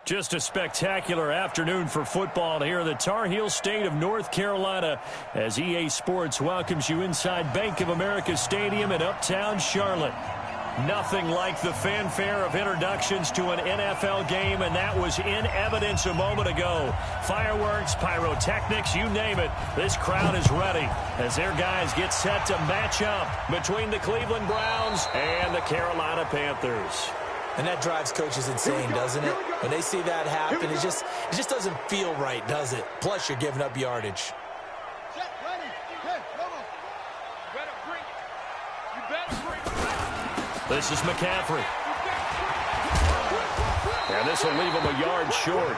Just a spectacular afternoon for football here in the Tar Heel state of North Carolina as EA Sports welcomes you inside Bank of America Stadium in Uptown Charlotte. Nothing like the fanfare of introductions to an NFL game, and that was in evidence a moment ago. Fireworks, pyrotechnics, you name it. This crowd is ready as their guys get set to match up between the Cleveland Browns and the Carolina Panthers. And that drives coaches insane, doesn't it? When they see that happen, it just doesn't feel right, does it? Plus, you're giving up yardage. This is McCaffrey. And this will leave him a yard short.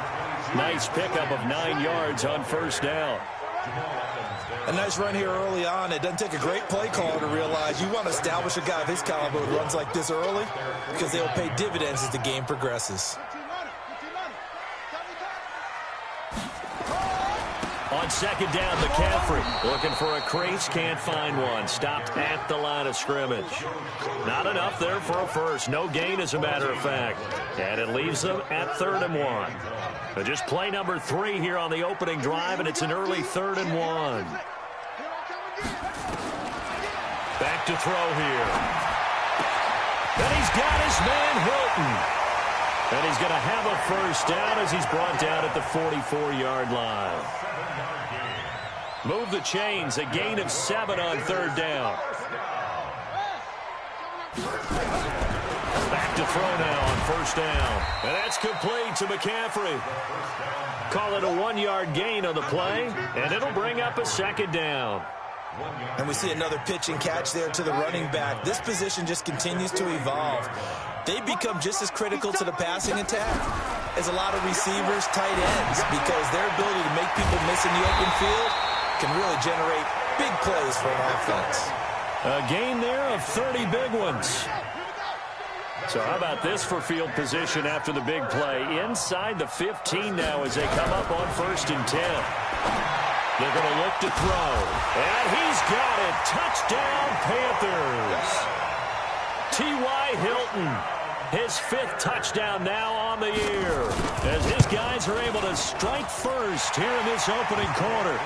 Nice pickup of 9 yards on first down. A nice run here early on. It doesn't take a great play caller to realize you want to establish a guy of his caliber who runs like this early because they'll pay dividends as the game progresses. On second down, McCaffrey looking for a crease, can't find one. Stopped at the line of scrimmage. Not enough there for a first. No gain, as a matter of fact. And it leaves them at 3rd and 1. So just play number 3 here on the opening drive, and it's an early 3rd and 1. Back to throw here. And he's got his man Hilton. And he's going to have a first down as he's brought down at the 44-yard line. Move the chains, a gain of 7 on 3rd down. Back to throw now on first down. And that's complete to McCaffrey. Call it a 1-yard gain on the play, and it'll bring up a 2nd down. And we see another pitch and catch there to the running back. This position just continues to evolve. They become just as critical to the passing attack as a lot of receivers, tight ends, because their ability to make people miss in the open field can really generate big plays for an offense. A gain there of 30 big ones. So how about this for field position after the big play? Inside the 15 now as they come up on 1st and 10. They're going to look to throw. And he's got it. Touchdown, Panthers. T.Y. Hilton. His 5th touchdown now on the year as his guys are able to strike first here in this opening quarter.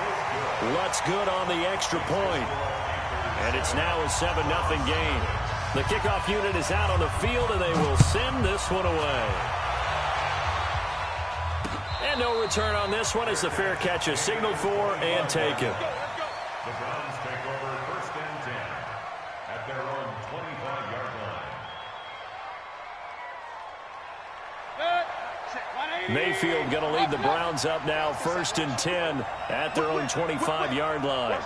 Lutz good on the extra point. And it's now a 7-0 game. The kickoff unit is out on the field, and they will send this one away. And no return on this one as the fair catch is signaled for and taken. The Browns take over 1st and 10 at their own 25-yard line. Mayfield going to lead the Browns up now 1st and 10 at their own 25-yard line.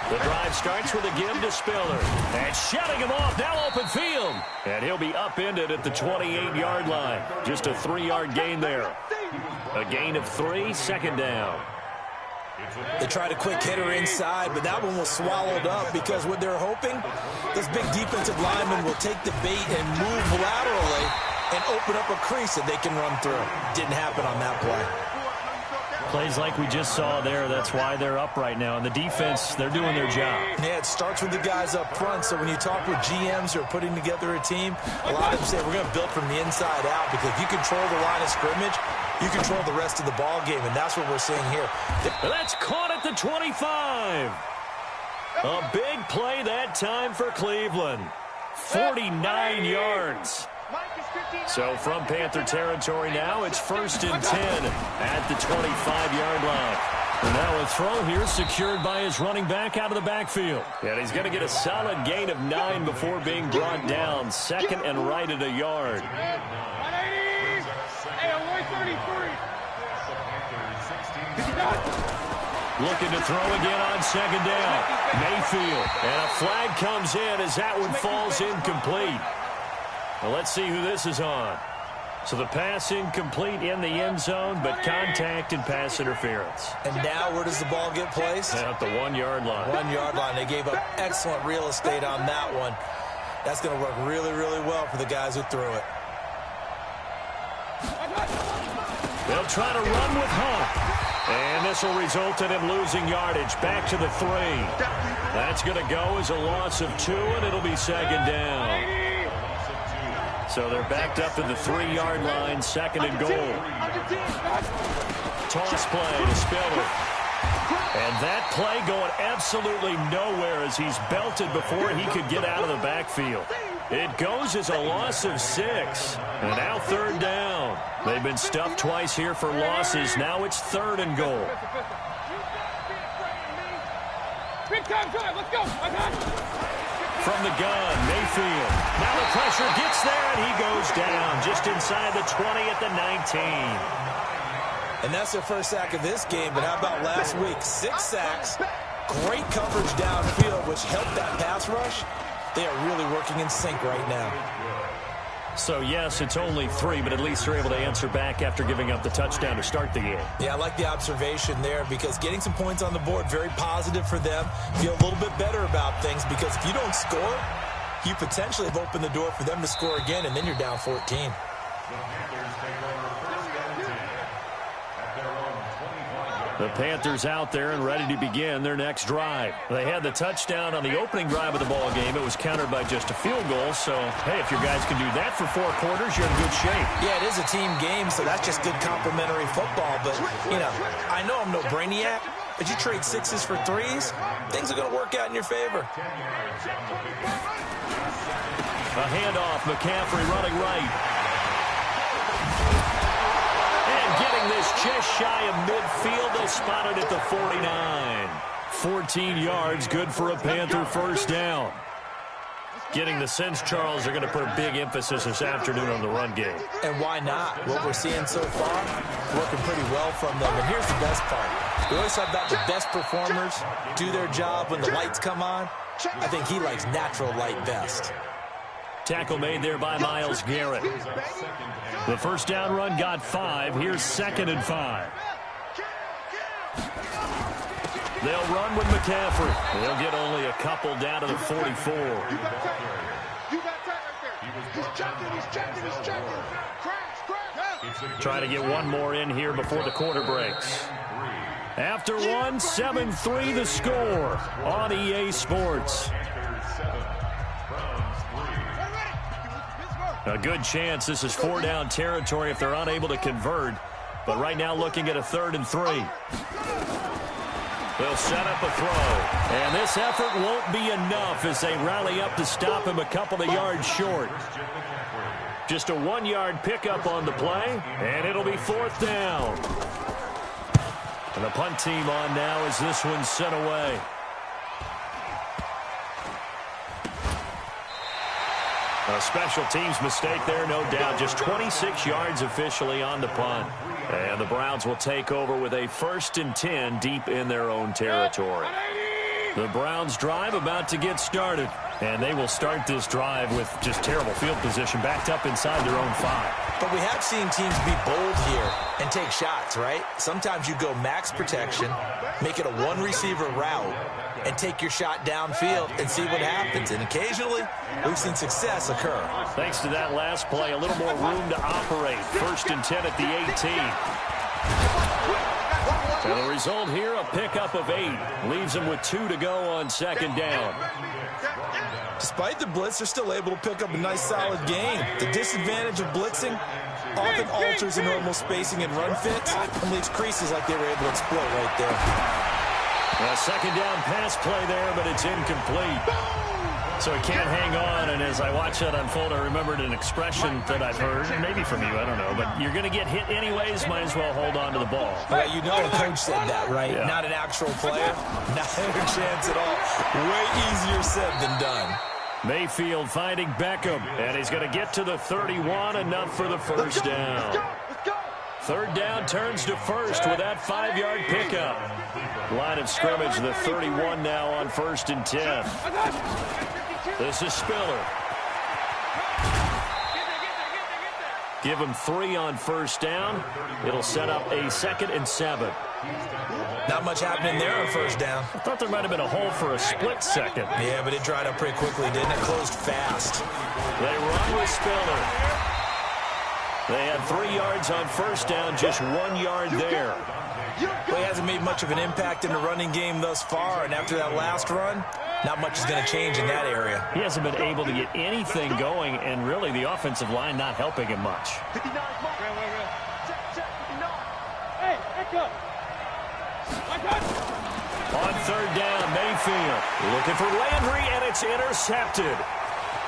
The drive starts with a give to Spiller. And shutting him off, now open field. And he'll be upended at the 28-yard line. Just a 3-yard gain there. A gain of 3, 2nd down. They tried a quick hitter inside, but that one was swallowed up because what they're hoping, this big defensive lineman will take the bait and move laterally and open up a crease that they can run through. Didn't happen on that play. Plays like we just saw there, that's why they're up right now. And the defense, they're doing their job. Yeah, it starts with the guys up front. So when you talk with GMs who are putting together a team, a lot of them say we're going to build from the inside out because if you control the line of scrimmage, you control the rest of the ball game, and that's what we're seeing here. That's caught at the 25. A big play that time for Cleveland. 49 yards. So from Panther territory now, it's 1st and 10 at the 25-yard line. And now a throw here secured by his running back out of the backfield. And he's going to get a solid gain of 9 before being brought down. 2nd and right at a yard. Looking to throw again on 2nd down. Mayfield. And a flag comes in as that one falls incomplete. Well, let's see who this is on. So the pass incomplete in the end zone, but contact and pass interference. And now where does the ball get placed? At the 1-yard line. 1-yard line. They gave up excellent real estate on that one. That's going to work really, really well for the guys who threw it. They'll try to run with Hunt. And this will result in him losing yardage. Back to the 3. That's going to go as a loss of 2, and it'll be 2nd down. So they're backed up at the 3-yard line, 2nd and goal. Toss play to Spiller. And that play going absolutely nowhere as he's belted before he could get out of the backfield. It goes as a loss of 6. And now 3rd down. They've been stuffed twice here for losses. Now it's 3rd and goal. Big time drive. Let's go. From the gun, Mayfield. Now the pressure gets there, and he goes down just inside the 20 at the 19. And that's their first sack of this game, but how about last week? 6 sacks, great coverage downfield, which helped that pass rush. They are really working in sync right now. So, yes, it's only 3, but at least they're able to answer back after giving up the touchdown to start the game. Yeah, I like the observation there because getting some points on the board, very positive for them. Feel a little bit better about things because if you don't score, you potentially have opened the door for them to score again, and then you're down 14. The Panthers out there and ready to begin their next drive. They had the touchdown on the opening drive of the ball game. It was countered by just a field goal. So, hey, if your guys can do that for 4 quarters, you're in good shape. Yeah, it is a team game, so that's just good complementary football. But, you know, I know I'm no brainiac, but you trade 6s for 3s, things are going to work out in your favor. A handoff, McCaffrey running right. Getting this just shy of midfield. They'll spot it at the 49. 14 yards, good for a Panther first down. Getting the sense, Charles, they're going to put a big emphasis this afternoon on the run game. And why not? What we're seeing so far, working pretty well from them. And here's the best part. We always talk about the best performers do their job when the lights come on. I think he likes natural light best. Tackle made there by Myles Garrett. The first down run got 5. Here's 2nd and 5. They'll run with McCaffrey. They'll get only a couple down to the 44. Try to get one more in here before the quarter breaks. After one, 7-3 the score on EA Sports. A good chance this is 4-down territory if they're unable to convert. But right now looking at a 3rd and 3. They'll set up a throw. And this effort won't be enough as they rally up to stop him a couple of yards short. Just a 1-yard pickup on the play, and it'll be 4th down. And the punt team on now as this one's sent away. A special teams mistake there, no doubt. Just 26 yards officially on the punt. And the Browns will take over with a 1st and 10 deep in their own territory. The Browns drive about to get started. And they will start this drive with just terrible field position backed up inside their own 5. But we have seen teams be bold here and take shots, right? Sometimes you go max protection, make it a 1-receiver route, and take your shot downfield and see what happens. And occasionally, we've seen success occur. Thanks to that last play, a little more room to operate. 1st and 10 at the 18. And the result here, a pickup of 8. Leaves them with 2 to go on 2nd down. Despite the blitz, they're still able to pick up a nice, solid gain. The disadvantage of blitzing often alters the normal spacing and run fits and leaves creases like they were able to exploit right there. A 2nd down pass play there, but it's incomplete. So he can't hang on, and as I watch that unfold, I remembered an expression that I've heard, maybe from you, I don't know, but you're going to get hit anyways, might as well hold on to the ball. Well, you know a coach said that, right? Yeah. Not an actual player. Not a chance at all. Way easier said than done. Mayfield finding Beckham, and he's going to get to the 31, enough for the first down. 3rd down turns to 1st with that 5-yard pickup. Line of scrimmage, the 31 now on 1st and 10. This is Spiller. Give him 3 on 1st down. It'll set up a 2nd and 7. Not much happening there on 1st down. I thought there might have been a hole for a split second. Yeah, but it dried up pretty quickly, didn't it? Closed fast. They run with Spiller. They had 3 yards on 1st down, just 1 yard there. Well, he hasn't made much of an impact in the running game thus far, and after that last run, not much is going to change in that area. He hasn't been able to get anything going, and really the offensive line not helping him much. Hey, back up. On third down, Mayfield looking for Landry, and it's intercepted.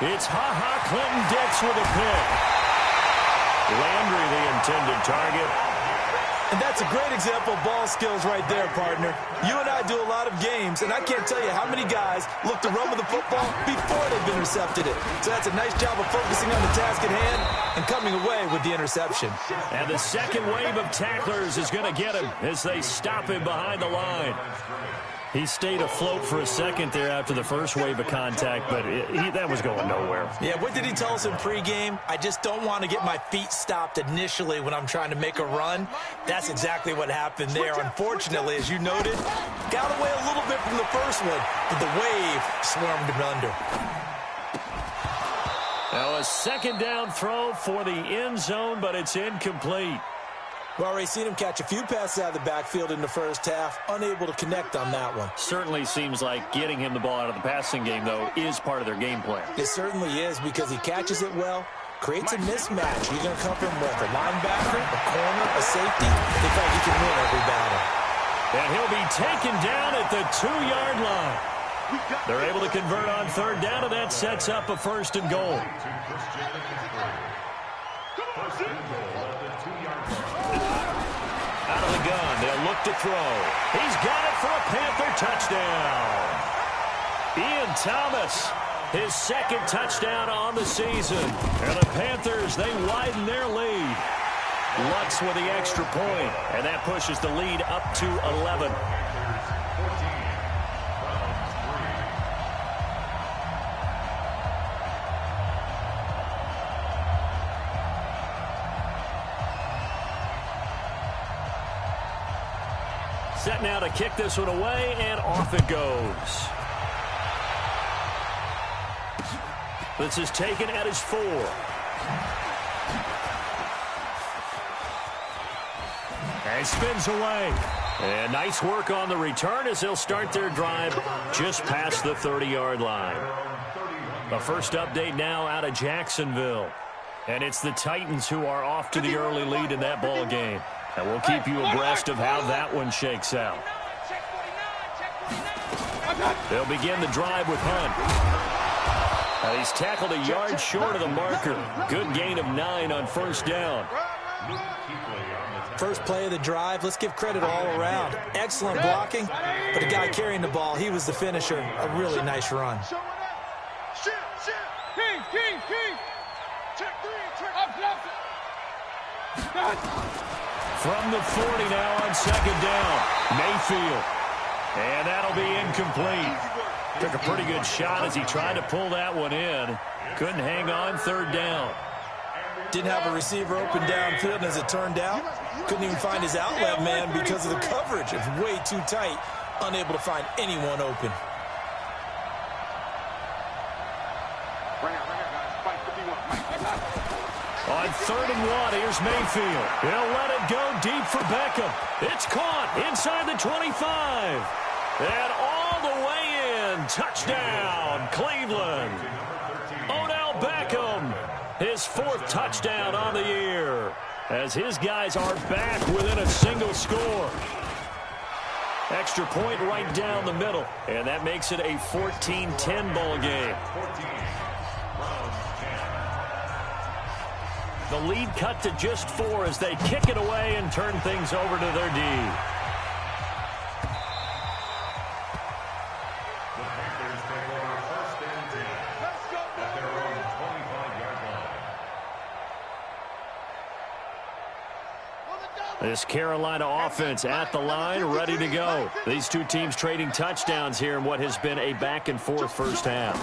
It's Clinton-Dix with a pick. Landry the intended target. And that's a great example of ball skills right there, partner. You and I do a lot of games, and I can't tell you how many guys look to run with the football before they've intercepted it. So that's a nice job of focusing on the task at hand and coming away with the interception. And the second wave of tacklers is going to get him as they stop him behind the line. He stayed afloat for a second there after the first wave of contact, but that was going nowhere. Yeah, what did he tell us in pregame? I just don't want to get my feet stopped initially when I'm trying to make a run. That's exactly what happened there. Unfortunately, as you noted, got away a little bit from the first one, but the wave swarmed him under. Now a second down throw for the end zone, but it's incomplete. We've already seen him catch a few passes out of the backfield in the first half, unable to connect on that one. Certainly seems like getting him the ball out of the passing game, though, is part of their game plan. It certainly is, because he catches it well, creates a mismatch. He's going to come from what? A linebacker, a corner, a safety. They feel like he can win every battle. And he'll be taken down at the 2-yard line. They're able to convert on third down, and that sets up a first and goal. Out of the gun, they'll look to throw. He's got it for a Panther touchdown. Ian Thomas, his second touchdown on the season. And the Panthers, they widen their lead. Lutz with the extra point, and that pushes the lead up to 11. Set now to kick this one away, and off it goes. This is taken at his 4. And spins away. And nice work on the return as they'll start their drive just past the 30-yard line. The first update now out of Jacksonville. And it's the Titans who are off to the early lead in that ball game. And we'll keep you abreast of how that one shakes out. They'll begin the drive with Hunt. And he's tackled a yard short of the marker. Good gain of 9 on first down. First play of the drive, let's give credit all around. Excellent blocking, but the guy carrying the ball, he was the finisher. A really nice run. From the 40 now on second down, Mayfield. And that'll be incomplete. Took a pretty good shot as he tried to pull that one in. Couldn't hang on third down. Didn't have a receiver open downfield, and as it turned out, couldn't even find his outlet man because of the coverage. It's way too tight, unable to find anyone open. On 3rd and 1, here's Mayfield. He'll let it go deep for Beckham. It's caught inside the 25. And all the way in. Touchdown, Cleveland. Odell Beckham, his 4th touchdown on the year, as his guys are back within a single score. Extra point right down the middle, and that makes it a 14-10 ball game. The lead cut to just 4 as they kick it away and turn things over to their D. The Panthers take over first and 10 at their own 25-yard line. This Carolina offense at the line, ready to go. These two teams trading touchdowns here in what has been a back-and-forth first half.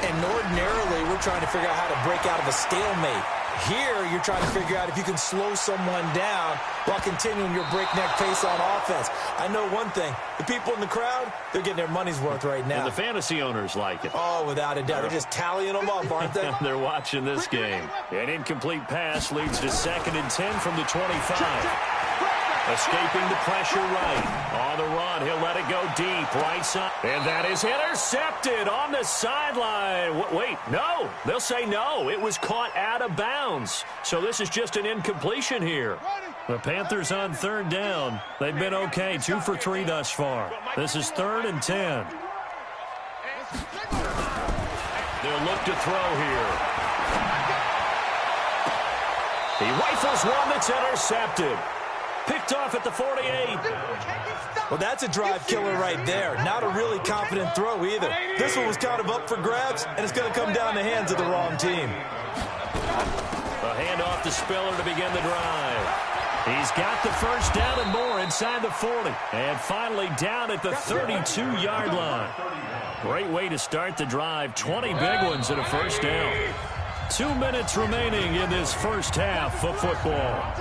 And ordinarily, we're trying to figure out how to break out of a stalemate. Here, you're trying to figure out if you can slow someone down while continuing your breakneck pace on offense. I know one thing. The people in the crowd, they're getting their money's worth right now. And the fantasy owners like it. Oh, without a doubt. They're just tallying them up, aren't they? They're watching this game. An incomplete pass leads to 2nd and 10 from the 25. Escaping the pressure right. On the run, he'll let it go deep. Right side. And that is intercepted on the sideline. Wait, no. They'll say no. It was caught out of bounds. So this is just an incompletion here. The Panthers on third down. They've been okay. 2 for 3 thus far. This is 3rd and 10. They'll look to throw here. He rifles one that's intercepted. Picked off at the 48. Well, that's a drive killer right there. Not a really confident throw either. This one was kind of up for grabs, and it's going to come down the hands of the wrong team. A handoff to Spiller to begin the drive. He's got the first down and more inside the 40. And finally down at the 32-yard line. Great way to start the drive. 20 big ones and a first down. 2 minutes remaining in this first half of football.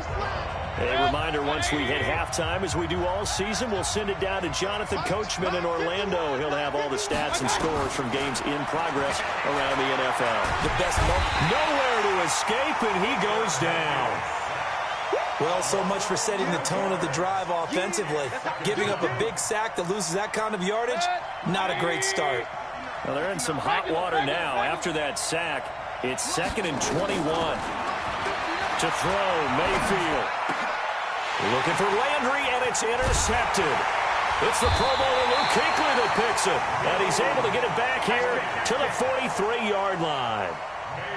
A reminder, once we hit halftime, as we do all season, we'll send it down to Jonathan Coachman in Orlando. He'll have all the stats and scores from games in progress around the NFL. The best moment. Nowhere to escape, and he goes down. Well, so much for setting the tone of the drive offensively. Giving up a big sack that loses that kind of yardage, not a great start. Well, they're in some hot water now. After that sack, it's 2nd and 21. To throw, Mayfield. Looking for Landry, and it's intercepted. It's the Pro Bowler Luke Kuechly that picks it. And he's able to get it back here to the 43-yard line.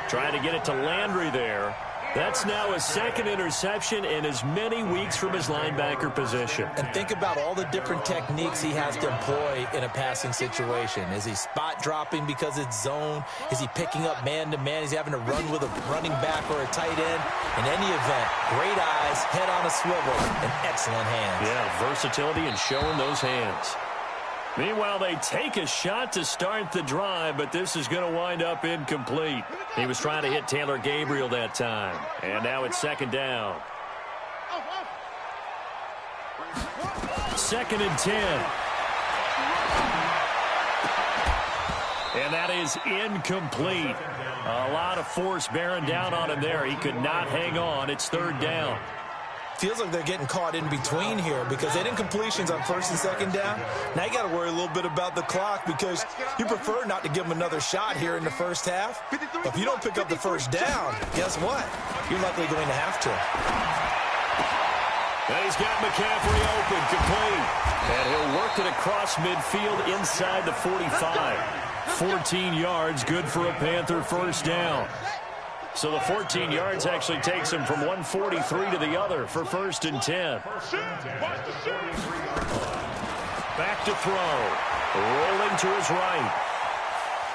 Trying to get it to Landry there. That's now his 2nd interception in as many weeks from his linebacker position. And think about all the different techniques he has to employ in a passing situation. Is he spot dropping because it's zone? Is he picking up man-to-man? Is he having to run with a running back or a tight end? In any event, great eyes, head on a swivel, and excellent hands. Yeah, versatility and showing those hands. Meanwhile, they take a shot to start the drive, but this is going to wind up incomplete. He was trying to hit Taylor Gabriel that time. And now it's 2nd down. 2nd and 10. And that is incomplete. A lot of force bearing down on him there. He could not hang on. It's 3rd down. Feels like they're getting caught in between here because they did incompletions on 1st and 2nd down. Now you got to worry a little bit about the clock because you prefer not to give them another shot here in the first half. But if you don't pick up the first down, guess what? You're likely going to have to. And he's got McCaffrey open, complete. And he'll work it across midfield inside the 45. 14 yards, good for a Panther first down. So the 14 yards actually takes him from 143 to the other for 1st and 10. Back to throw. Rolling to his right.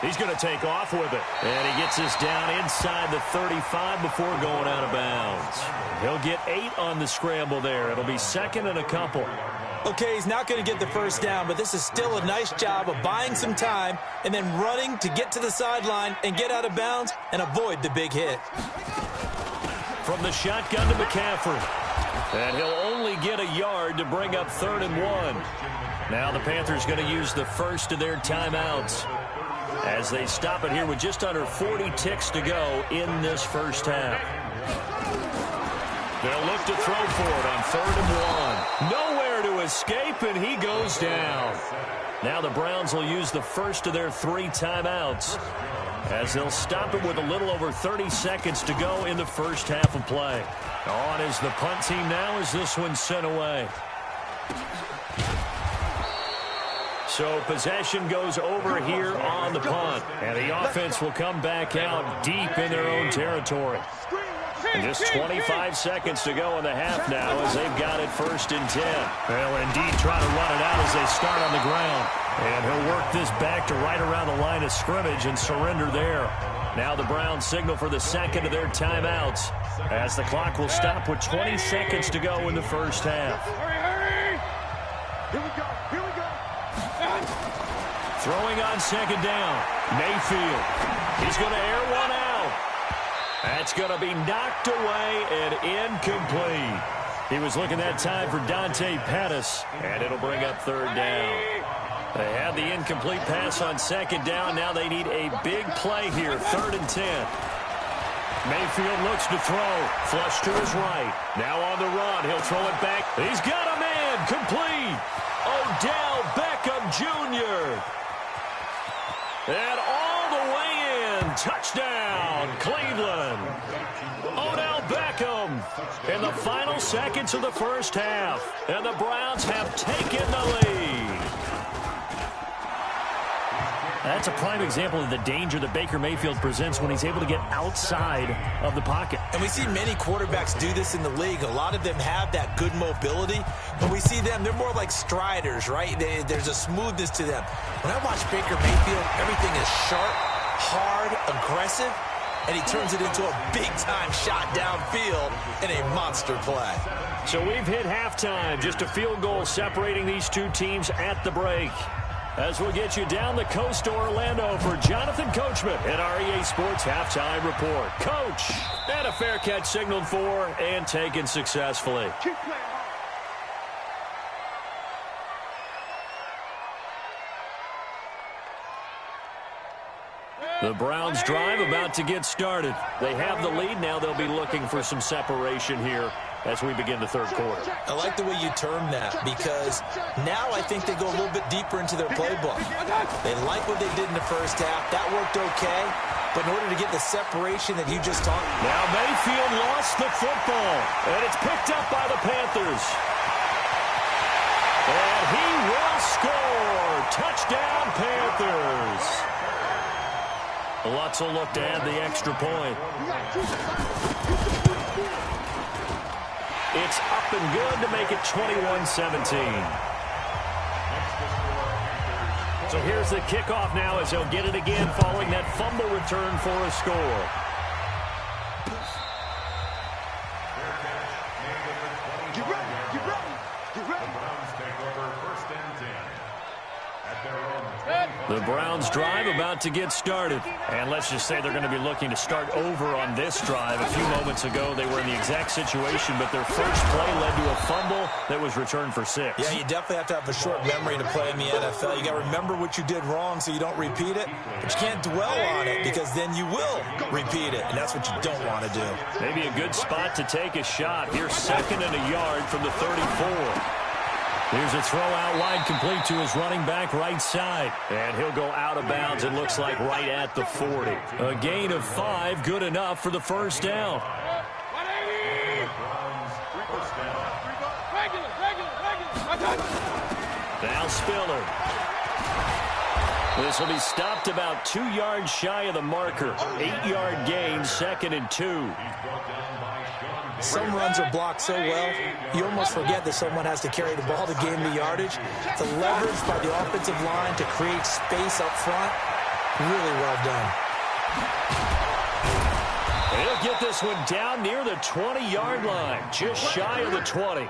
He's going to take off with it. And he gets this down inside the 35 before going out of bounds. He'll get 8 on the scramble there. It'll be 2nd and a couple. Okay, he's not going to get the first down, but this is still a nice job of buying some time and then running to get to the sideline and get out of bounds and avoid the big hit. From the shotgun to McCaffrey. And he'll only get a yard to bring up 3rd and 1. Now the Panthers going to use the first of their timeouts as they stop it here with just under 40 ticks to go in this first half. They'll look to throw for it on 3rd and 1. Nowhere to escape, and he goes down. Now the Browns will use the first of their 3 timeouts as they'll stop it with a little over 30 seconds to go in the first half of play. On is the punt team now as this one's sent away. So possession goes over here on the punt, and the offense will come back out deep in their own territory. And just 25 seconds to go in the half now as they've got it 1st and 10. They'll indeed try to run it out as they start on the ground. And he'll work this back to right around the line of scrimmage and surrender there. Now the Browns signal for the 2nd of their timeouts as the clock will stop with 20 seconds to go in the first half. Hurry! Here we go. Here we go. Throwing on 2nd down. Mayfield. He's going to air one out. That's going to be knocked away and incomplete. He was looking that time for Dante Pettis, and it'll bring up 3rd down. They had the incomplete pass on 2nd down. Now they need a big play here, 3rd and 10. Mayfield looks to throw. Flush to his right. Now on the run. He'll throw it back. He's got a man. Complete. Odell Beckham Jr. And all the way in. Touchdown, Cleveland. Odell Beckham in the final seconds of the first half. And the Browns have taken the lead. That's a prime example of the danger that Baker Mayfield presents when he's able to get outside of the pocket. And we see many quarterbacks do this in the league. A lot of them have that good mobility, but we see them, they're more like striders, right? There's a smoothness to them. When I watch Baker Mayfield, everything is sharp, hard, aggressive, and he turns it into a big-time shot downfield in a monster play. So we've hit halftime, just a field goal separating these two teams at the break. As we'll get you down the coast to Orlando for Jonathan Coachman at our EA Sports Halftime Report. Coach, and a fair catch signaled for and taken successfully. The Browns drive about to get started. They have the lead. Now they'll be looking for some separation here as we begin the third quarter. I like the way you term that, because now I think they go a little bit deeper into their playbook. They like what they did in the first half. That worked okay. But in order to get the separation that you just talked about. Now Mayfield lost the football, and it's picked up by the Panthers. And he will score. Touchdown, Panthers. Lutz will look to add the extra point. It's up and good to make it 21-17. So here's the kickoff now as they'll get it again following that fumble return for a score. The Browns drive about to get started. And let's just say they're going to be looking to start over on this drive. A few moments ago, they were in the exact situation, but their first play led to a fumble that was returned for 6. Yeah, you definitely have to have a short memory to play in the NFL. You got to remember what you did wrong so you don't repeat it. But you can't dwell on it, because then you will repeat it, and that's what you don't want to do. Maybe a good spot to take a shot. Here's 2nd and a yard from the 34. Here's a throw out wide, complete to his running back right side. And he'll go out of bounds, it looks like, right at the 40. A gain of 5, good enough for the first down. Now Spiller. This will be stopped about 2 yards shy of the marker. 8-yard gain, 2nd and 2. Some runs are blocked so well, you almost forget that someone has to carry the ball to gain the yardage. The leverage by the offensive line to create space up front, really well done. He'll get this one down near the 20-yard line, just shy of the 20.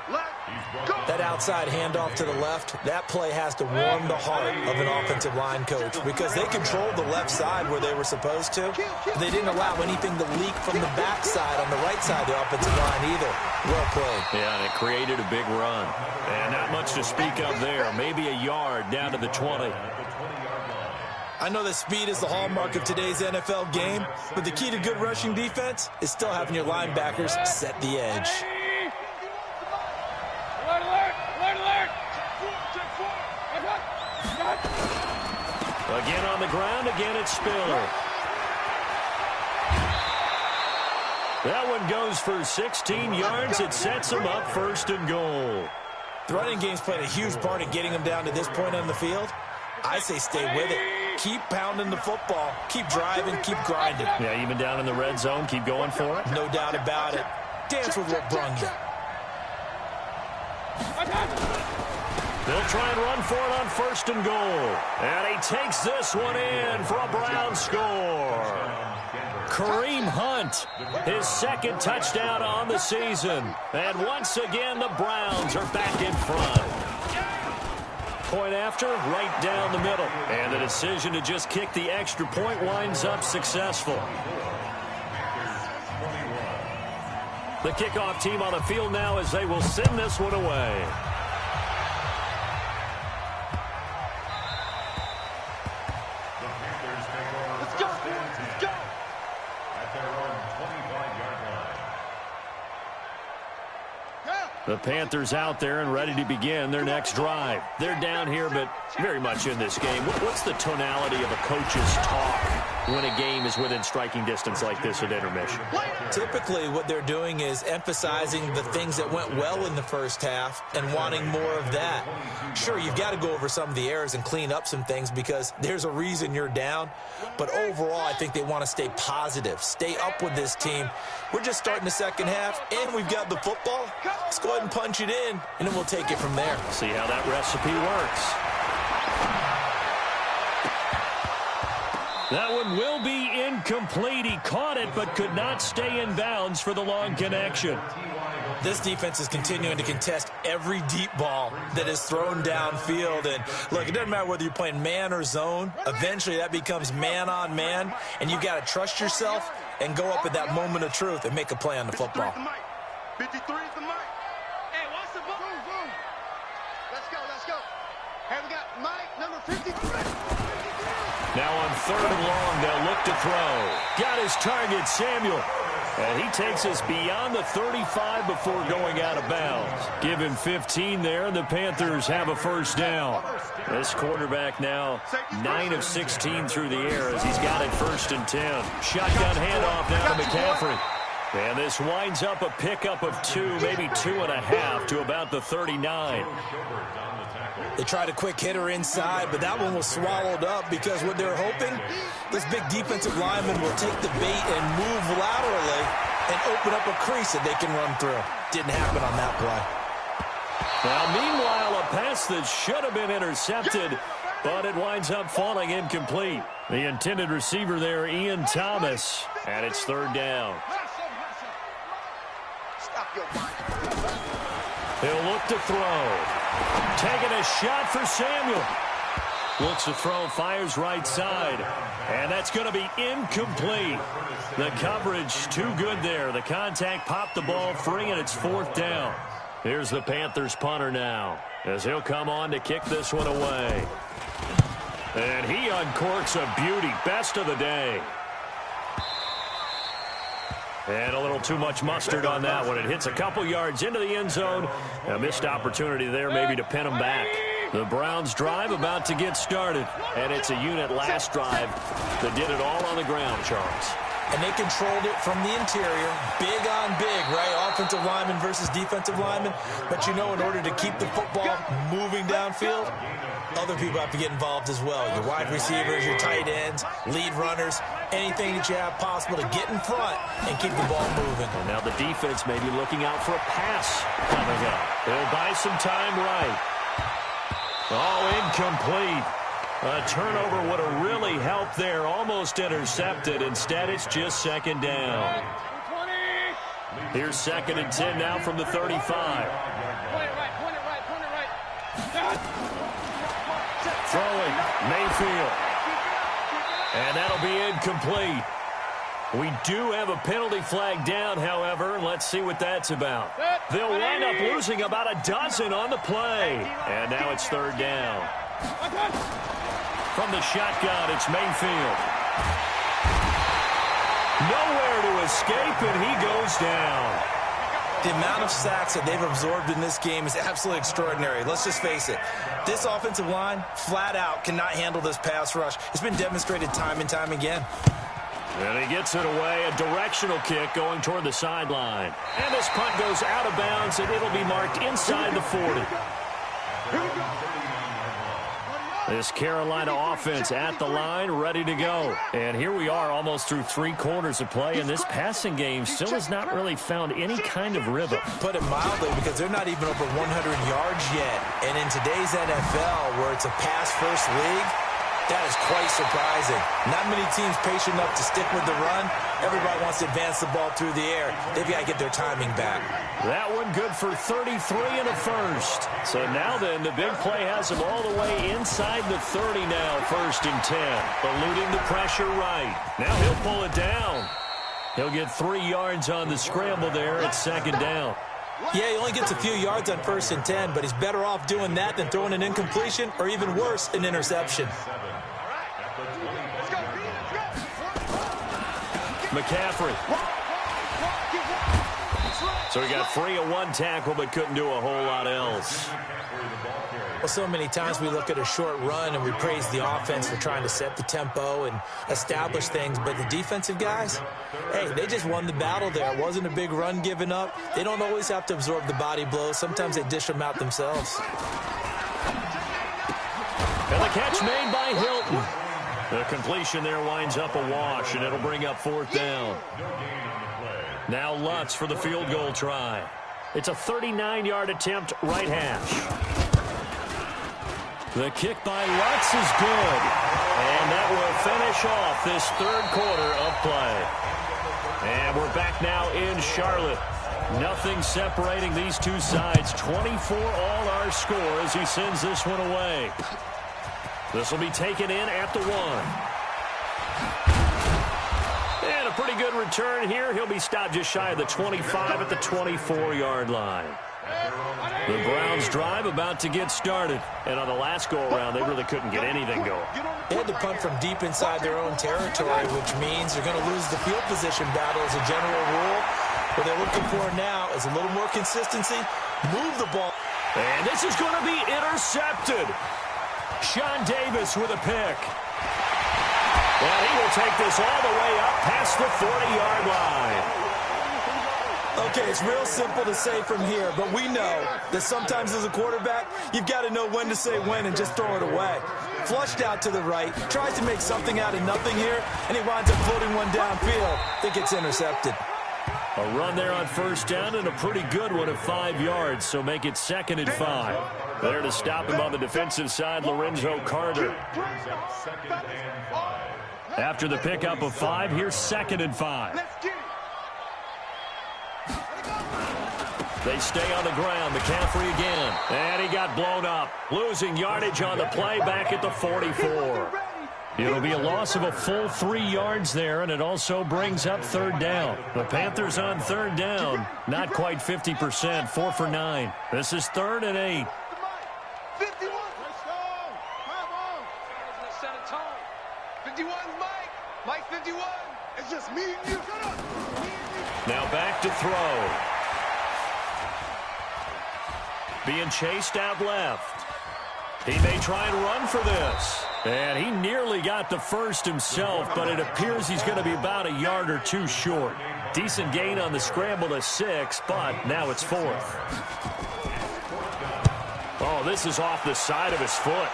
That outside handoff to the left, that play has to warm the heart of an offensive line coach, because they controlled the left side where they were supposed to. They didn't allow anything to leak from the backside on the right side of the offensive line either. Well played. Yeah, and it created a big run. And not much to speak of there. Maybe a yard down to the 20. I know that speed is the hallmark of today's NFL game, but the key to good rushing defense is still having your linebackers set the edge. Again on the ground, again it's Spiller. That one goes for 16 yards. It sets him up 1st and goal. The running game's played a huge part in getting them down to this point on the field. I say stay with it. Keep pounding the football. Keep driving. Keep grinding. Yeah, even down in the red zone, keep going for it. No doubt about it. Dance with what brung you. They'll try and run for it on 1st and goal. And he takes this one in for a Brown score. Kareem Hunt, his 2nd touchdown on the season. And once again, the Browns are back in front. Point after, right down the middle. And the decision to just kick the extra point winds up successful. The kickoff team on the field now as they will send this one away. Let's go. At their own The Panthers out there and ready to begin their next drive. They're down here, but very much in this game. What's the tonality of a coach's talk when a game is within striking distance like this at intermission? Typically, what they're doing is emphasizing the things that went well in the first half and wanting more of that. Sure, you've got to go over some of the errors and clean up some things because there's a reason you're down. But overall, I think they want to stay positive, stay up with this team. We're just starting the second half, and we've got the football. Let's go ahead and punch it in, and then we'll take it from there. See how that recipe works. That one will be incomplete. He caught it but could not stay in bounds for the long connection. This defense is continuing to contest every deep ball that is thrown downfield. And look, it doesn't matter whether you're playing man or zone. Eventually that becomes man on man, and you've got to trust yourself and go up at that moment of truth and make a play on the football. 53 is the mic. Hey, watch the ball. Let's go, let's go. Hey, we got Mike, number 53. Now on 3rd and long, they'll look to throw. Got his target, Samuel. And he takes us beyond the 35 before going out of bounds. Give him 15 there, and the Panthers have a first down. This quarterback now 9 of 16 through the air as he's got it 1st and 10. Shotgun handoff now to McCaffrey. And this winds up a pickup of 2, maybe 2.5 to about the 39. They tried a quick hitter inside, but that one was swallowed up because what they're hoping, this big defensive lineman will take the bait and move laterally and open up a crease that they can run through. Didn't happen on that play. Now, meanwhile, a pass that should have been intercepted, but it winds up falling incomplete. The intended receiver there, Ian Thomas, and it's 3rd down. He'll look to throw. Taking a shot for Samuel. Looks to throw, fires right side. And that's going to be incomplete. The coverage too good there. The contact popped the ball free, and it's 4th down. Here's the Panthers punter now, as he'll come on to kick this one away. And he uncorks a beauty. Best of the day. And a little too much mustard on that one. It hits a couple yards into the end zone. A missed opportunity there maybe to pin them back. The Browns drive about to get started. And it's a unit last drive that did it all on the ground, Charles. And they controlled it from the interior. Big on big, right? Offensive lineman versus defensive lineman. But you know, in order to keep the football moving downfield, other people have to get involved as well. Your wide receivers, your tight ends, lead runners, anything that you have possible to get in front and keep the ball moving. And now the defense may be looking out for a pass coming up. They'll buy some time right. Oh, incomplete. A turnover would have really helped there. Almost intercepted. Instead, it's just 2nd down. Here's 2nd and 10 now from the 35. Throwing, Mayfield. And that'll be incomplete. We do have a penalty flag down, however. Let's see what that's about. They'll wind up losing about a dozen on the play. And now it's 3rd down. From the shotgun, it's Mayfield. Nowhere to escape, and he goes down. The amount of sacks that they've absorbed in this game is absolutely extraordinary. Let's just face it. This offensive line, flat out, cannot handle this pass rush. It's been demonstrated time and time again. And he gets it away, a directional kick going toward the sideline. And this punt goes out of bounds, and it'll be marked inside the 40. This Carolina offense at the line, ready to go. And here we are almost through 3 quarters of play, and this passing game still has not really found any kind of rhythm. Put it mildly, because they're not even over 100 yards yet. And in today's NFL, where it's a pass-first league, that is quite surprising. Not many teams patient enough to stick with the run. Everybody wants to advance the ball through the air. They've got to get their timing back. That one good for 33 and a first. So now then, the big play has him all the way inside the 30 now, 1st and 10. Eluding the pressure right. Now he'll pull it down. He'll get 3 yards on the scramble there at 2nd down. Yeah, he only gets a few yards on 1st and 10, but he's better off doing that than throwing an incompletion or even worse, an interception. McCaffrey. So he got free of one tackle but couldn't do a whole lot else. Well, so many times we look at a short run and we praise the offense for trying to set the tempo and establish things, but the defensive guys, hey, they just won the battle there. It wasn't a big run given up. They don't always have to absorb the body blows. Sometimes they dish them out themselves. And the catch made by Hilton. The completion there winds up a wash, and it'll bring up fourth down. Now Lutz for the field goal try. It's a 39-yard attempt, right hash. The kick by Lutz is good. And that will finish off this third quarter of play. And we're back now in Charlotte. Nothing separating these two sides. 24 all our score as he sends this one away. This will be taken in at the 1. And a pretty good return here. He'll be stopped just shy of the 25 at the 24-yard line. The Browns drive about to get started. And on the last go-around, they really couldn't get anything going. They had to punt from deep inside their own territory, which means they're going to lose the field position battle as a general rule. What they're looking for now is a little more consistency. Move the ball. And this is going to be intercepted. Sean Davis with a pick. And he will take this all the way up past the 40-yard line. Okay, it's real simple to say from here, but we know that sometimes as a quarterback, you've got to know when to say when and just throw it away. Flushed out to the right, tries to make something out of nothing here, and he winds up floating one downfield. I think it's intercepted. A run there on first down and a pretty good one at 5 yards, so make it 2nd and 5. There to stop him on the defensive side, Lorenzo Carter. After the pickup of 5, here's 2nd and 5. They stay on the ground. McCaffrey again. And he got blown up. Losing yardage on the play back at the 44. It'll be a loss of a full 3 yards there, and it also brings up third down. The Panthers on third down. Not quite 50%. 4 for 9. This is 3rd and 8. 51. Let's go. Come on. Let's set a tone. 51 Mike. Mike 51. It's just me and you. Shut up. Now back to throw. Being chased out left. He may try and run for this. And he nearly got the first himself, but it appears he's going to be about a yard or two short. Decent gain on the scramble to 6, but now it's 4th. Oh, this is off the side of his foot.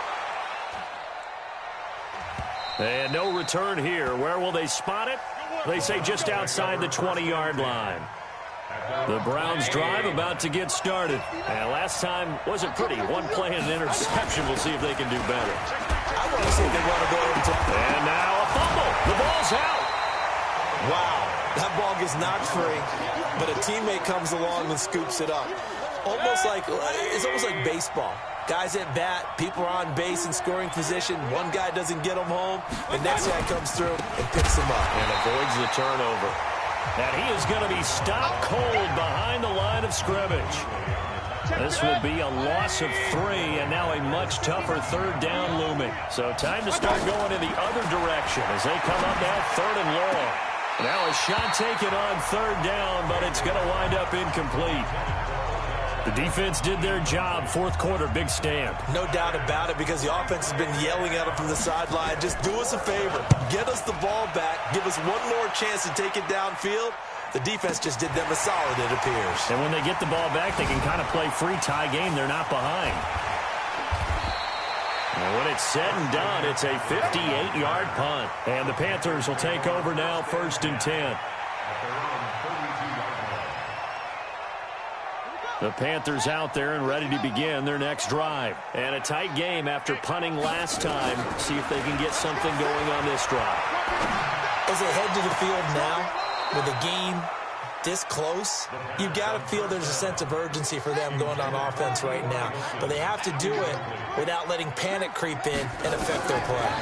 And no return here. Where will they spot it? They say just outside the 20-yard line. The Browns drive about to get started. And last time wasn't pretty. One play and an interception. We'll see if they can do better. I want to see if they want to go into. And now a fumble. The ball's out. Wow, that ball gets knocked free, but a teammate comes along and scoops it up. It's almost like baseball. Guys at bat, people are on base in scoring position. One guy doesn't get them home. The next guy comes through and picks them up. And avoids the turnover. And he is going to be stopped cold behind the line of scrimmage. This will be a loss of 3, and now a much tougher third down looming. So time to start going in the other direction as they come up now 3rd and long. Now a shot taken on 3rd down, but it's going to wind up incomplete. The defense did their job. 4th quarter, big stand. No doubt about it, because the offense has been yelling at them from the sideline. Just do us a favor. Get us the ball back. Give us one more chance to take it downfield. The defense just did them a solid, it appears. And when they get the ball back, they can kind of play free tie game. They're not behind. And when it's said and done, it's a 58-yard punt. And the Panthers will take over now, 1st and 10. The Panthers out there and ready to begin their next drive. And a tight game after punting last time. See if they can get something going on this drive. As they head to the field now, with the game this close, you've got to feel there's a sense of urgency for them going on offense right now. But they have to do it without letting panic creep in and affect their play.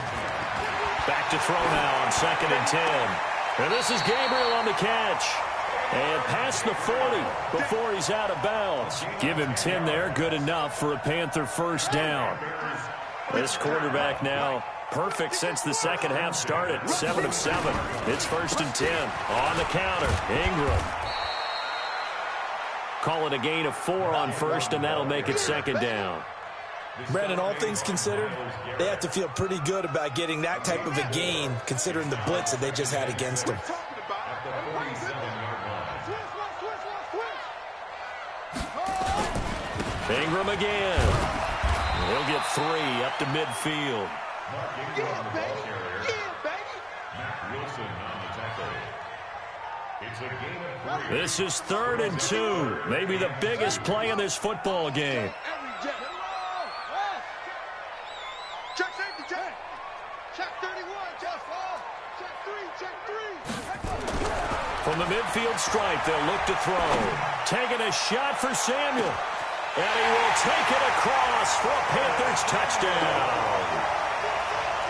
Back to throw now on 2nd and 10. And this is Gabriel on the catch. And past the 40 before he's out of bounds. Give him 10 there. Good enough for a Panther first down. This quarterback now perfect since the second half started. 7 of 7. It's 1st and 10. On the counter, Ingram. Call it a gain of 4 on first, and that'll make it second down. Brandon, all things considered, they have to feel pretty good about getting that type of a gain, considering the blitz that they just had against them. Ingram again. He'll get 3 up to midfield. Yeah, baby. Yeah, baby. This is 3rd and 2. Maybe the biggest play in this football game. Check safety, check. Check 31, check 4. Check 3, check 3. From the midfield stripe, they'll look to throw. Taking a shot for Samuel. And he will take it across for a Panthers touchdown.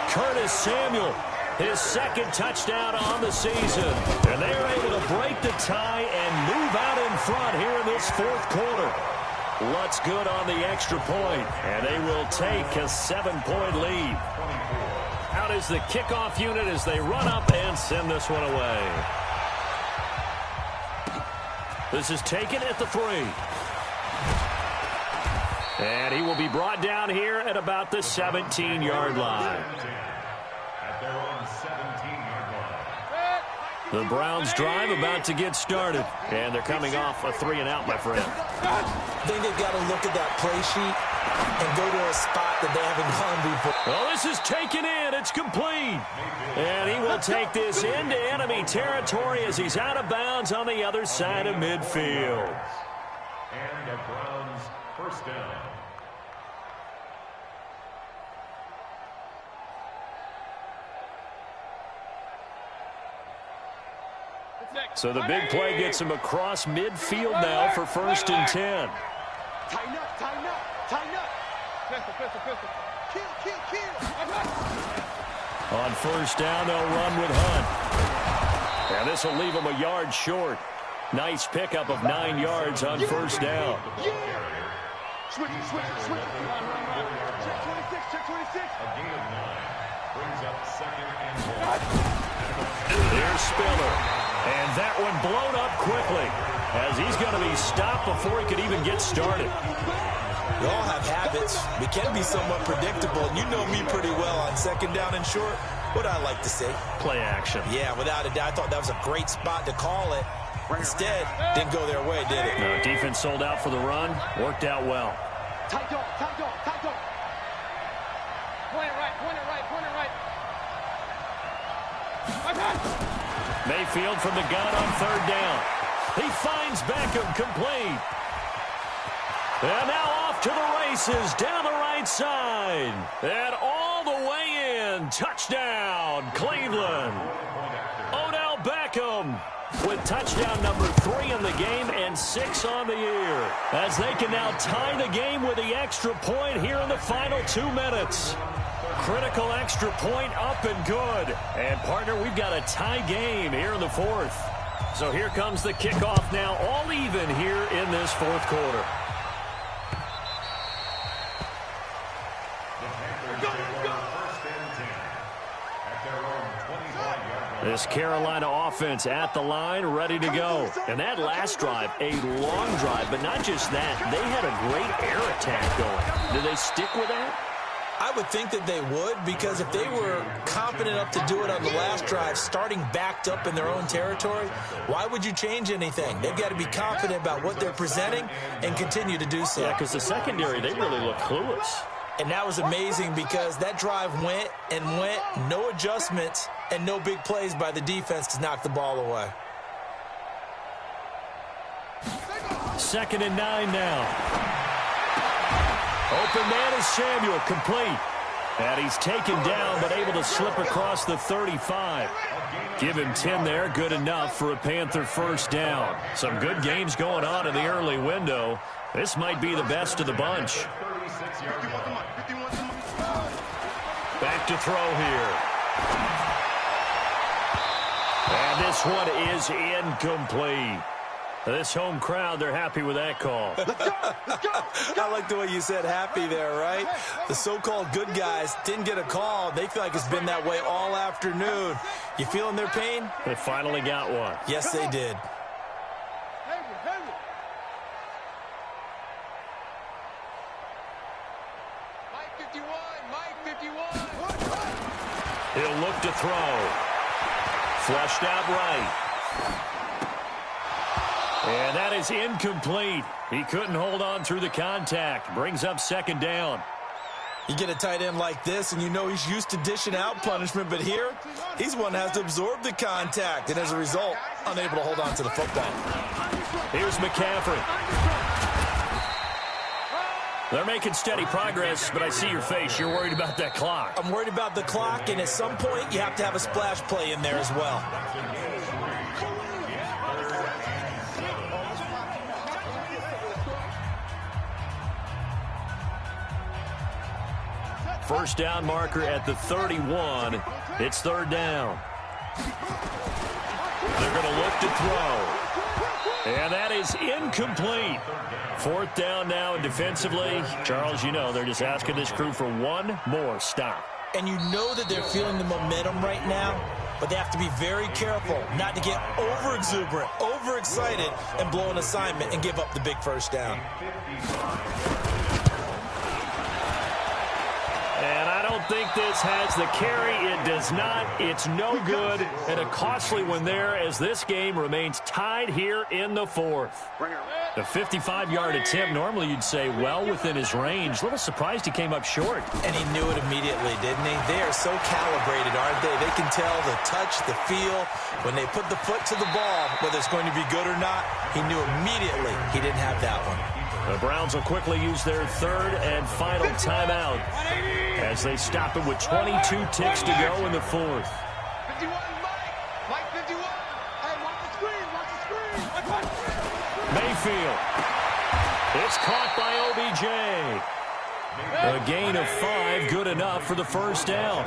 Curtis Samuel, his 2nd touchdown on the season. And they are able to break the tie and move out in front here in this 4th quarter. Lutz good on the extra point, and they will take a 7-point lead. Out is the kickoff unit as they run up and send this one away. This is taken at the 3. And he will be brought down here at about the 17-yard line. The Browns drive about to get started. And they're coming off a 3-and-out, my friend. I think they've got to look at that play sheet and go to a spot that they haven't gone before. Well, this is taken in. It's complete. And he will take this into enemy territory as he's out of bounds on the other side of midfield. And the Browns first down. So the big play gets him across midfield now for 1st and 10. Tighten up, tighten up, tighten up. Pistol, pistol, pistol. Kill. On 1st down, they'll run with Hunt. And this will leave him a yard short. Nice pickup of 9 yards on 1st down. Switch. Check 26. A gain of 9 brings up 2nd and 1. Here's Spiller. And that one blown up quickly as he's going to be stopped before he could even get started. We all have habits. We can be somewhat predictable, and you know me pretty well on 2nd down and short. What I like to say? Play action. Yeah, without a doubt. I thought that was a great spot to call it. Instead, didn't go their way, did it? No, defense sold out for the run. Worked out well. Tight dog. Point it right. Mayfield from the gun on 3rd down. He finds Beckham complete. And now off to the races down the right side. And all the way in. Touchdown, Cleveland. Odell Beckham with touchdown number 3 in the game and 6 on the year. As they can now tie the game with the extra point here in the final 2 minutes. Critical extra point up and good. And, partner, we've got a tie game here in the 4th. So here comes the kickoff now, all even here in this 4th quarter. This Carolina offense at the line, ready to go. And that last drive, a long drive, but not just that. They had a great air attack going. Do they stick with that? I would think that they would, because if they were confident enough to do it on the last drive, starting backed up in their own territory, why would you change anything? They've got to be confident about what they're presenting and continue to do so. Yeah, because the secondary, they really look clueless. And that was amazing because that drive went, no adjustments, and no big plays by the defense to knock the ball away. 2nd and 9 now. Open man is Samuel, complete. And he's taken down, but able to slip across the 35. Give him 10 there, good enough for a Panther 1st down. Some good games going on in the early window. This might be the best of the bunch. Back to throw here. And this one is incomplete. This home crowd, they're happy with that call. I like the way you said happy there, right? The so-called good guys didn't get a call. They feel like it's been that way all afternoon. You feeling their pain? They finally got one. Yes, they did. He'll look to throw. Flushed out right. And that is incomplete. He couldn't hold on through the contact. Brings up second down. You get a tight end like this, and you know he's used to dishing out punishment, but here, he's one that has to absorb the contact, and as a result, unable to hold on to the football. Here's McCaffrey. They're making steady progress, but I see your face. You're worried about that clock. I'm worried about the clock, and at some point, you have to have a splash play in there as well. First down marker at the 31. It's third down. They're going to look to throw. And that is incomplete. Fourth down now, and defensively, Charles, you know, they're just asking this crew for one more stop. And you know that they're feeling the momentum right now, but they have to be very careful not to get over-exuberant, over-excited, and blow an assignment and give up the big first down. And I don't think this has the carry. It does not. It's no good. And a costly one there as this game remains tied here in the fourth. The 55-yard attempt, normally you'd say well within his range. A little surprised he came up short. And he knew it immediately, didn't he? They are so calibrated, aren't they? They can tell the touch, the feel. When they put the foot to the ball, whether it's going to be good or not, he knew immediately he didn't have that one. The Browns will quickly use their third and final timeout as they stop it with 22 ticks to go in the fourth. 51, Mike 51. Hey, watch the screen, watch the screen. Mayfield. It's caught by OBJ. A gain of 5, good enough for the first down.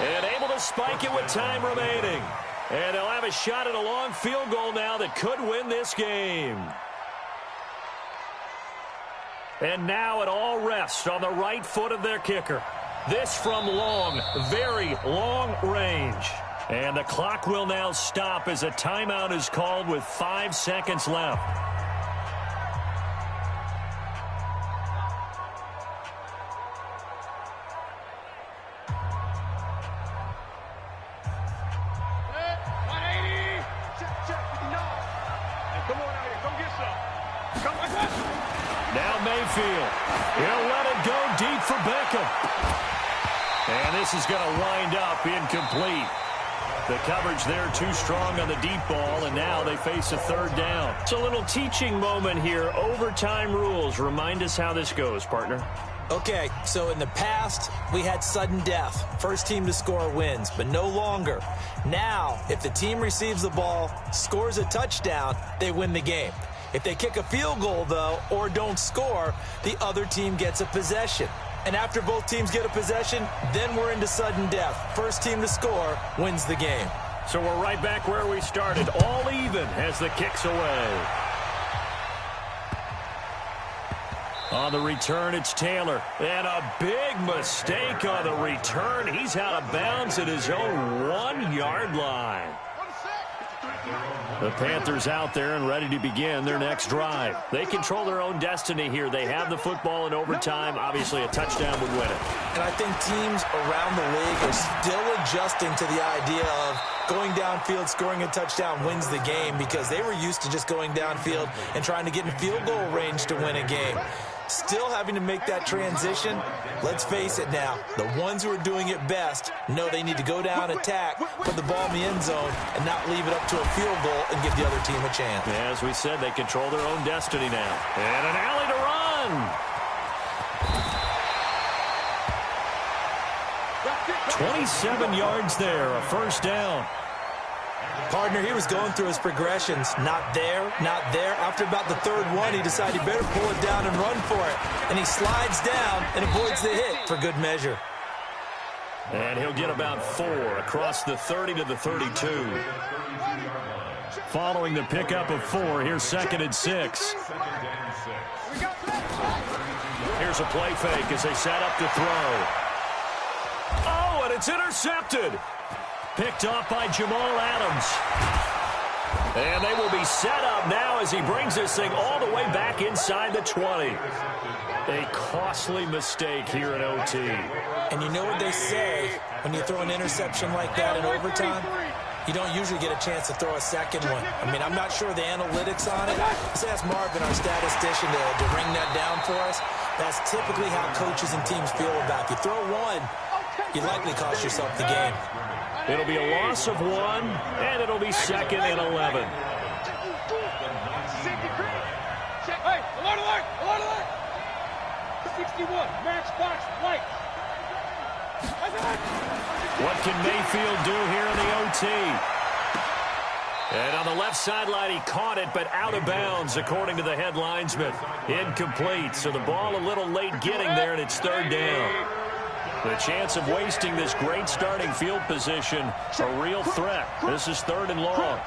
And able to spike it with time remaining. And they'll have a shot at a long field goal now that could win this game. And now it all rests on the right foot of their kicker. This from long, very long range. And the clock will now stop as a timeout is called with 5 seconds left. Now Mayfield. He'll let it go deep for Beckham. And this is going to wind up incomplete. The coverage there too strong on the deep ball, and now they face a third down. It's a little teaching moment here. Overtime rules. Remind us how this goes, partner. Okay, so in the past, we had sudden death. First team to score wins, but no longer. Now, if the team receives the ball, scores a touchdown, they win the game. If they kick a field goal, though, or don't score, the other team gets a possession. And after both teams get a possession, then we're into sudden death. First team to score wins the game. So we're right back where we started, all even as the kick's away. On the return, it's Taylor. And a big mistake on the return. He's out of bounds at his own 1-yard line. The Panthers out there and ready to begin their next drive. They control their own destiny here. They have the football in overtime. Obviously, a touchdown would win it. And I think teams around the league are still adjusting to the idea of going downfield, scoring a touchdown wins the game, because they were used to just going downfield and trying to get in field goal range to win a game. Still having to make that transition. Let's face it now, the ones who are doing it best know they need to go down, attack, put the ball in the end zone, and not leave it up to a field goal and give the other team a chance. As we said, they control their own destiny now. And an alley to run. 27 yards there, a first down. Partner, he was going through his progressions. Not there, not there. After about the third one, he decided he better pull it down and run for it. And he slides down and avoids the hit for good measure. And he'll get about 4 across the 30 to the 32. Following the pickup of 4, here's 2nd and 6. Here's a play fake as they set up to throw. Oh, and it's intercepted. Picked off by Jamal Adams. And they will be set up now as he brings this thing all the way back inside the 20. A costly mistake here in OT. And you know what they say, when you throw an interception like that in overtime, you don't usually get a chance to throw a second one. I mean, I'm not sure the analytics on it. Let's ask Marvin, our statistician, to ring that down for us. That's typically how coaches and teams feel about it. You throw one, you likely cost yourself the game. It'll be a loss of 1, and it'll be 2nd and 11. Hey, alert, alert, alert, alert. 61, matchbox, white. What can Mayfield do here in the OT? And on the left sideline, he caught it, but out of bounds, according to the head linesman. Incomplete, so the ball a little late getting there, and it's 3rd down. The chance of wasting this great starting field position, a real threat. This is 3rd and long.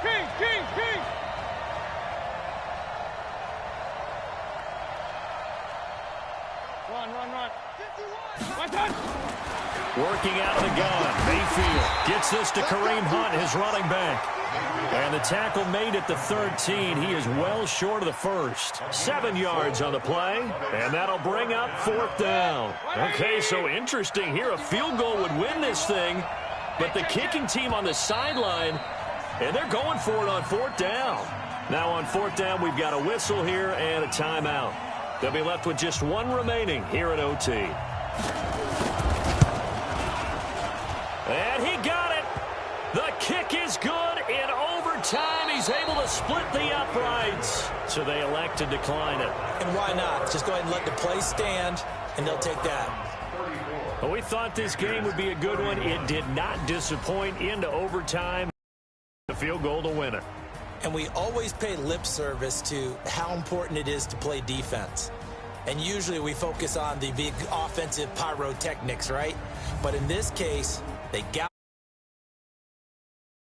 King, king, king. Run, run, run. 51. Working out of the gun. Mayfield gets this to Kareem Hunt, his running back. And the tackle made at the 13. He is well short of the first. 7 yards on the play, and that'll bring up 4th down. Okay, so interesting here. A field goal would win this thing, but the kicking team on the sideline, and they're going for it on 4th down. Now on 4th down, we've got a whistle here and a timeout. They'll be left with just 1 remaining here at OT. And he got it. The kick is good. In overtime, he's able to split the uprights. So they elect to decline it. And why not? Just go ahead and let the play stand, and they'll take that. Well, we thought this game would be a good one. It did not disappoint into overtime. The field goal to win it. And we always pay lip service to how important it is to play defense. And usually we focus on the big offensive pyrotechnics, right? But in this case, they got